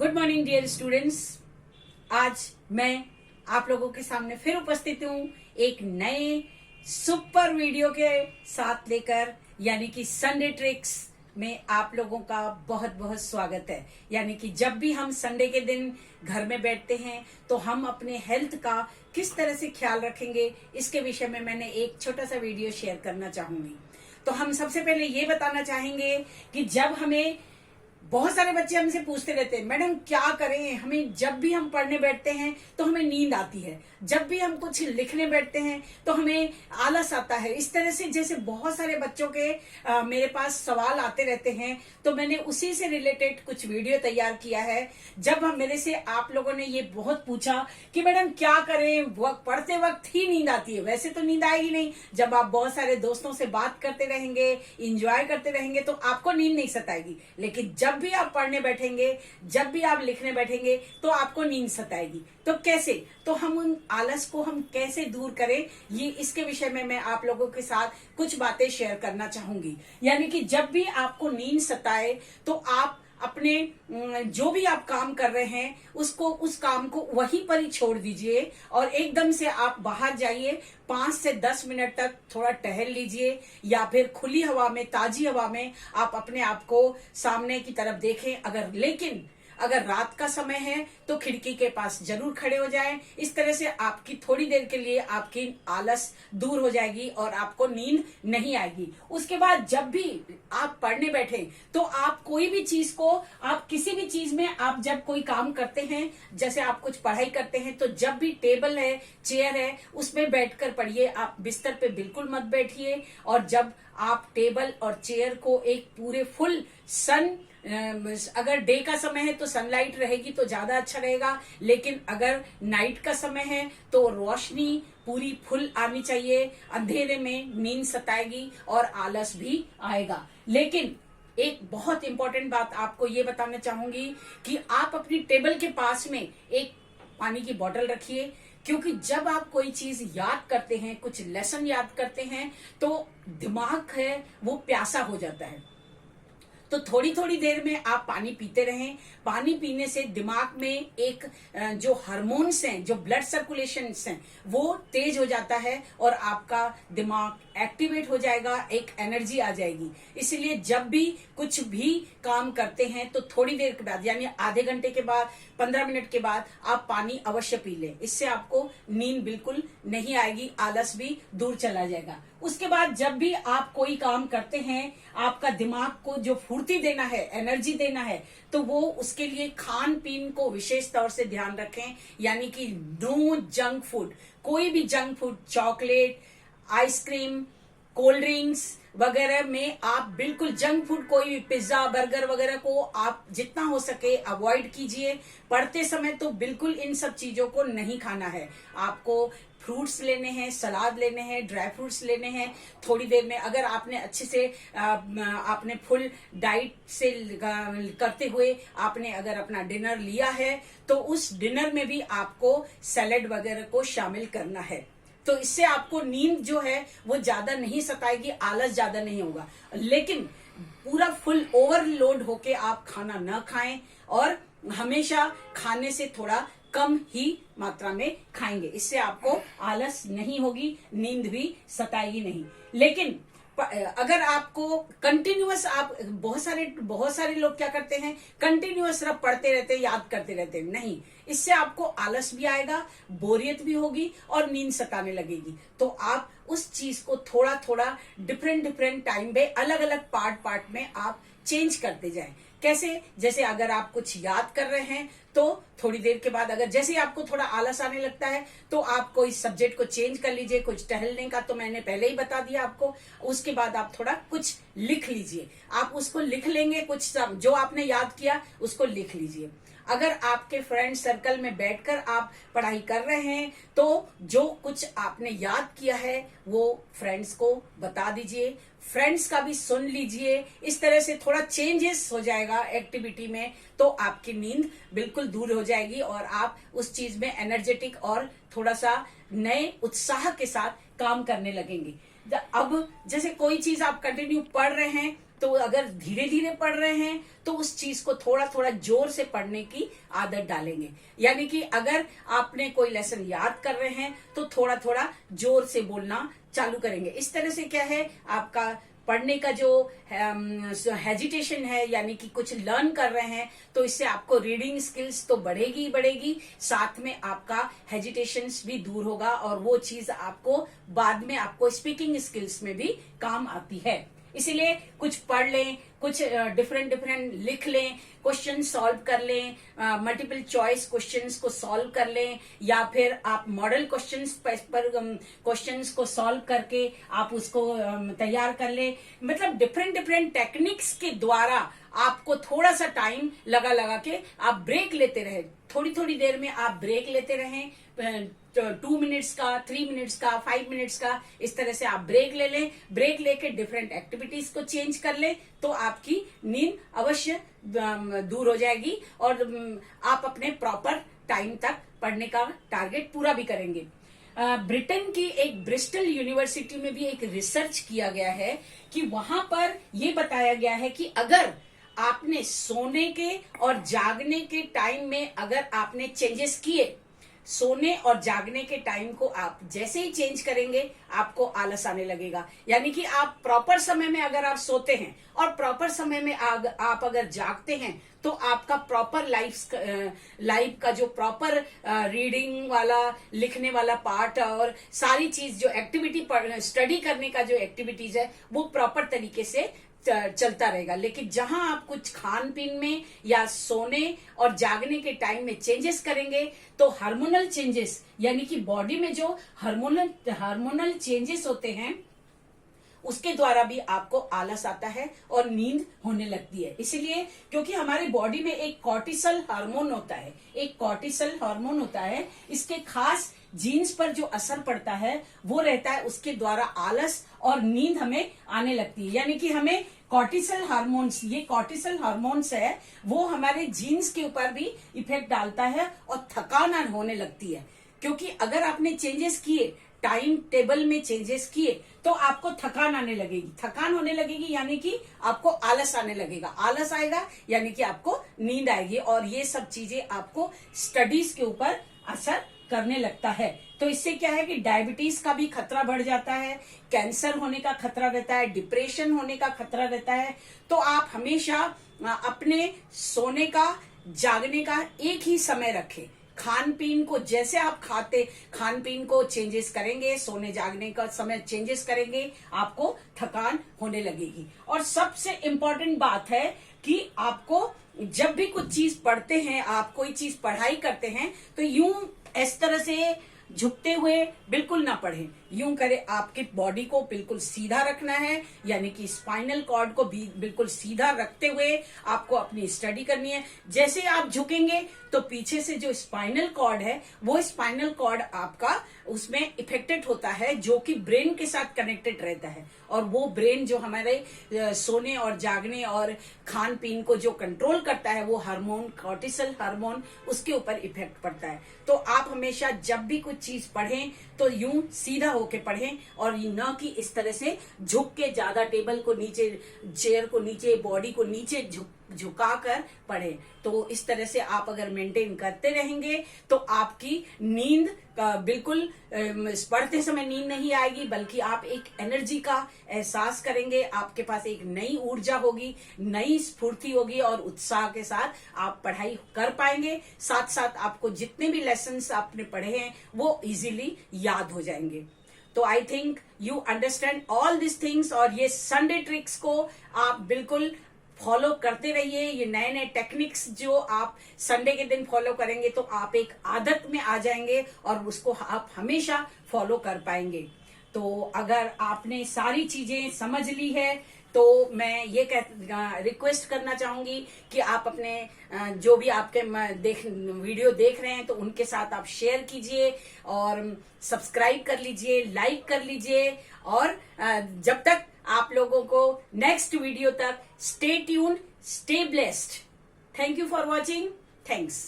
Good morning dear students. आज मैं आप लोगों के सामने फिर उपस्थित हूँ एक नए सुपर वीडियो के साथ लेकर, यानी कि संडे ट्रिक्स में आप लोगों का बहुत बहुत स्वागत है। यानी कि जब भी हम संडे के दिन घर में बैठते हैं तो हम अपने हेल्थ का किस तरह से ख्याल रखेंगे, इसके विषय में मैंने एक छोटा सा वीडियो शेयर करना चाहूंगी। तो हम सबसे पहले ये बताना चाहेंगे कि जब हमें बहुत सारे बच्चे हमसे पूछते रहते हैं, मैडम क्या करें, हमें जब भी हम पढ़ने बैठते हैं तो हमें नींद आती है, जब भी हम कुछ लिखने बैठते हैं तो हमें आलस आता है। इस तरह से जैसे बहुत सारे बच्चों के मेरे पास सवाल आते रहते हैं, तो मैंने उसी से रिलेटेड कुछ वीडियो तैयार किया है। जब हम मेरे से आप लोगों ने ये बहुत पूछा कि मैडम क्या करें, पढ़ते वक्त ही नींद आती है, वैसे तो नींद आएगी नहीं, जब आप बहुत सारे दोस्तों से बात करते रहेंगे, इंजॉय करते रहेंगे तो आपको नींद नहीं सताएगी, लेकिन जब भी आप पढ़ने बैठेंगे, जब भी आप लिखने बैठेंगे तो आपको नींद सताएगी। तो कैसे, तो हम उन आलस को हम कैसे दूर करें, ये इसके विषय में मैं आप लोगों के साथ कुछ बातें शेयर करना चाहूंगी। यानी कि जब भी आपको नींद सताए तो आप अपने जो भी आप काम कर रहे हैं उस काम को वहीं पर ही छोड़ दीजिए और एकदम से आप बाहर जाइए। 5 से 10 मिनट तक थोड़ा टहल लीजिए या फिर खुली हवा में, ताजी हवा में आप अपने आप को सामने की तरफ देखें। लेकिन अगर रात का समय है तो खिड़की के पास जरूर खड़े हो जाएं। इस तरह से आपकी थोड़ी देर के लिए आपकी आलस दूर हो जाएगी और आपको नींद नहीं आएगी। उसके बाद जब भी आप पढ़ने बैठे तो आप कोई भी चीज को, आप किसी भी चीज में आप जब कोई काम करते हैं, जैसे आप कुछ पढ़ाई करते हैं, तो जब भी टेबल है, चेयर है, उसमें बैठकर पढ़िए। आप बिस्तर पे बिल्कुल मत बैठिए। और जब आप टेबल और चेयर को एक पूरे फुल अगर डे का समय है तो सनलाइट रहेगी तो ज्यादा अच्छा रहेगा, लेकिन अगर नाइट का समय है तो रोशनी पूरी फुल आनी चाहिए। अंधेरे में नींद सताएगी और आलस भी आएगा। लेकिन एक बहुत इंपॉर्टेंट बात आपको ये बताना चाहूंगी कि आप अपनी टेबल के पास में एक पानी की बोतल रखिए, क्योंकि जब आप कोई चीज याद करते हैं, कुछ लेसन याद करते हैं, तो दिमाग है वो प्यासा हो जाता है। तो थोड़ी थोड़ी देर में आप पानी पीते रहें। पानी पीने से दिमाग में एक जो हार्मोन्स हैं, जो ब्लड सर्कुलेशंस हैं, वो तेज हो जाता है और आपका दिमाग एक्टिवेट हो जाएगा, एक एनर्जी आ जाएगी। इसलिए जब भी कुछ भी काम करते हैं तो थोड़ी देर के बाद, यानी आधे घंटे के बाद, 15 मिनट के बाद आप पानी अवश्य पी लें। इससे आपको नींद बिल्कुल नहीं आएगी, आलस भी दूर चला जाएगा। उसके बाद जब भी आप कोई काम करते हैं, आपका दिमाग को जो फुर्ती देना है, एनर्जी देना है, तो वो उसके लिए खान पीन को विशेष तौर से ध्यान रखें। यानी कि नो जंक फूड, कोई भी junk food, chocolate, ice cream, cold drinks वगैरह में आप बिल्कुल जंक फूड, कोई भी पिज्जा, बर्गर वगैरह को आप जितना हो सके अवॉइड कीजिए। पढ़ते समय तो बिल्कुल इन सब चीजों को नहीं खाना है। आपको फ्रूट्स लेने हैं, सलाद लेने हैं, ड्राई फ्रूट्स लेने हैं। थोड़ी देर में अगर आपने अच्छे से आपने फुल डाइट से करते हुए आपने अगर अपना डिनर लिया है तो उस डिनर में भी आपको सैलेड वगैरह को शामिल करना है। तो इससे आपको नींद जो है वो ज्यादा नहीं सताएगी, आलस ज्यादा नहीं होगा। लेकिन पूरा फुल ओवरलोड होके आप खाना न खाएं और हमेशा खाने से थोड़ा कम ही मात्रा में खाएंगे। इससे आपको आलस नहीं होगी, नींद भी सताएगी नहीं। लेकिन अगर आपको कंटिन्यूअस, आप बहुत सारे लोग क्या करते हैं, कंटिन्यूअस रब पढ़ते रहते हैं, याद करते रहते हैं, नहीं, इससे आपको आलस भी आएगा, बोरियत भी होगी और नींद सताने लगेगी। तो आप उस चीज को थोड़ा थोड़ा डिफरेंट टाइम पे अलग अलग पार्ट में आप चेंज करते जाएं। कैसे, जैसे अगर आप कुछ याद कर रहे हैं तो थोड़ी देर के बाद अगर जैसे आपको थोड़ा आलस आने लगता है तो आप कोई सब्जेक्ट को चेंज कर लीजिए। कुछ टहलने का तो मैंने पहले ही बता दिया आपको। उसके बाद आप थोड़ा कुछ लिख लीजिए। आप उसको लिख लेंगे, कुछ जो आपने याद किया उसको लिख लीजिए। अगर आपके फ्रेंड सर्कल में बैठकर आप पढ़ाई कर रहे हैं तो जो कुछ आपने याद किया है वो फ्रेंड्स को बता दीजिए, फ्रेंड्स का भी सुन लीजिए। इस तरह से थोड़ा चेंजेस हो जाएगा एक्टिविटी में, तो आपकी नींद बिल्कुल दूर हो जाएगी और आप उस चीज में एनर्जेटिक और थोड़ा सा नए उत्साह के साथ काम करने लगेंगे। अब जैसे कोई चीज आप कंटिन्यू पढ़ रहे हैं तो अगर धीरे धीरे पढ़ रहे हैं तो उस चीज को थोड़ा थोड़ा जोर से पढ़ने की आदत डालेंगे। यानी कि अगर आपने कोई लेसन याद कर रहे हैं तो थोड़ा थोड़ा जोर से बोलना चालू करेंगे। इस तरह से क्या है, आपका पढ़ने का जो हेजिटेशन है, यानी कि कुछ लर्न कर रहे हैं, तो इससे आपको रीडिंग स्किल्स तो बढ़ेगी ही बढ़ेगी, साथ में आपका हेजिटेशंस भी दूर होगा और वो चीज आपको बाद में आपको स्पीकिंग स्किल्स में भी काम आती है। इसीलिए कुछ पढ़ लें, कुछ डिफरेंट लिख लें, क्वेश्चन सॉल्व कर लें, मल्टीपल चॉइस क्वेश्चंस को सॉल्व कर लें, या फिर आप मॉडल क्वेश्चंस पर क्वेश्चंस को सॉल्व करके आप उसको तैयार कर लें। मतलब डिफरेंट टेक्निक्स के द्वारा आपको थोड़ा सा टाइम लगा के आप ब्रेक लेते रहे, थोड़ी थोड़ी देर में आप ब्रेक लेते रहें, 2 मिनट्स का, 3 मिनट्स का, 5 मिनट्स का, इस तरह से आप ब्रेक ले लें। ब्रेक लेके डिफरेंट एक्टिविटीज को चेंज कर लें तो आपकी नींद अवश्य दूर हो जाएगी और आप अपने प्रॉपर टाइम तक पढ़ने का टारगेट पूरा भी करेंगे। ब्रिटेन की एक ब्रिस्टल यूनिवर्सिटी में भी एक रिसर्च किया गया है कि वहां पर यह बताया गया है कि अगर आपने सोने के और जागने के टाइम में अगर आपने चेंजेस किए, सोने और जागने के टाइम को आप जैसे ही चेंज करेंगे आपको आलस आने लगेगा। यानी कि आप प्रॉपर समय में अगर आप सोते हैं और प्रॉपर समय में आप अगर जागते हैं तो आपका प्रॉपर लाइफ का जो प्रॉपर रीडिंग वाला, लिखने वाला पार्ट और सारी चीज जो एक्टिविटी स्टडी करने का जो एक्टिविटीज है वो प्रॉपर तरीके से चलता रहेगा। लेकिन जहां आप कुछ खान पीन में या सोने और जागने के टाइम में चेंजेस करेंगे तो हार्मोनल चेंजेस, यानी कि बॉडी में जो हार्मोनल चेंजेस होते हैं उसके द्वारा भी आपको आलस आता है और नींद होने लगती है। इसीलिए क्योंकि हमारी बॉडी में एक कॉर्टिसोल हार्मोन होता है, इसके खास जीन्स पर जो असर पड़ता है वो रहता है, उसके द्वारा आलस और नींद हमें आने लगती है। यानी कि हमें कॉर्टिसोल हार्मोन्स है वो हमारे जीन्स के ऊपर भी इफेक्ट डालता है और थकान होने लगती है। क्योंकि अगर आपने चेंजेस किए, टाइम टेबल में चेंजेस किए तो आपको थकान होने लगेगी, यानी कि आपको आलस आने लगेगा। आलस आएगा यानी कि आपको नींद आएगी और ये सब चीजें आपको स्टडीज के ऊपर असर करने लगता है। तो इससे क्या है कि डायबिटीज का भी खतरा बढ़ जाता है, कैंसर होने का खतरा रहता है, डिप्रेशन होने का खतरा रहता है। तो आप हमेशा अपने सोने का, जागने का एक ही समय रखें। खान पीन को जैसे आप खान पीन को चेंजेस करेंगे, सोने जागने का समय चेंजेस करेंगे, आपको थकान होने लगेगी। और सबसे इम्पोर्टेंट बात है कि आपको जब भी कुछ चीज पढ़ते हैं, आप कोई चीज पढ़ाई करते हैं तो यूं इस तरह से झुकते हुए बिल्कुल ना पढ़ें। यूं करें, आपके बॉडी को बिल्कुल सीधा रखना है, यानी कि स्पाइनल कॉर्ड को भी बिल्कुल सीधा रखते हुए आपको अपनी स्टडी करनी है। जैसे आप झुकेंगे तो पीछे से जो स्पाइनल कॉर्ड है वो स्पाइनल कॉर्ड आपका उसमें इफेक्टेड होता है, जो कि ब्रेन के साथ कनेक्टेड रहता है। और वो ब्रेन जो हमारे सोने और जागने और खान पीन को जो कंट्रोल करता है, वो हार्मोन, कॉर्टिसोल हार्मोन, उसके ऊपर इफेक्ट पड़ता है। तो आप हमेशा जब भी कुछ चीज पढ़ें तो यूं सीधा होके पढ़ें और न कि इस तरह से झुक के, ज्यादा टेबल को नीचे, चेयर को नीचे, बॉडी को नीचे झुका कर पढ़ें। तो इस तरह से आप अगर मेंटेन करते रहेंगे तो आपकी नींद बिल्कुल पढ़ते समय नींद नहीं आएगी, बल्कि आप एक एनर्जी का एहसास करेंगे, आपके पास एक नई ऊर्जा होगी, नई स्फूर्ति होगी और उत्साह के साथ आप पढ़ाई कर पाएंगे। साथ साथ आपको जितने भी लेसन्स आपने पढ़े हैं वो इजीली याद हो जाएंगे। तो I think you understand all this things. और ये संडे ट्रिक्स को आप बिल्कुल फॉलो करते रहिए। ये नए नए टेक्निक्स जो आप संडे के दिन फॉलो करेंगे तो आप एक आदत में आ जाएंगे और उसको आप हमेशा फॉलो कर पाएंगे। तो अगर आपने सारी चीजें समझ ली है तो मैं ये रिक्वेस्ट करना चाहूंगी कि आप अपने जो भी आपके वीडियो देख रहे हैं तो उनके साथ आप शेयर कीजिए और सब्सक्राइब कर लीजिए, लाइक कर लीजिए। और जब तक आप लोगों को नेक्स्ट वीडियो तक stay tuned, stay blessed. Thank you for watching. Thanks.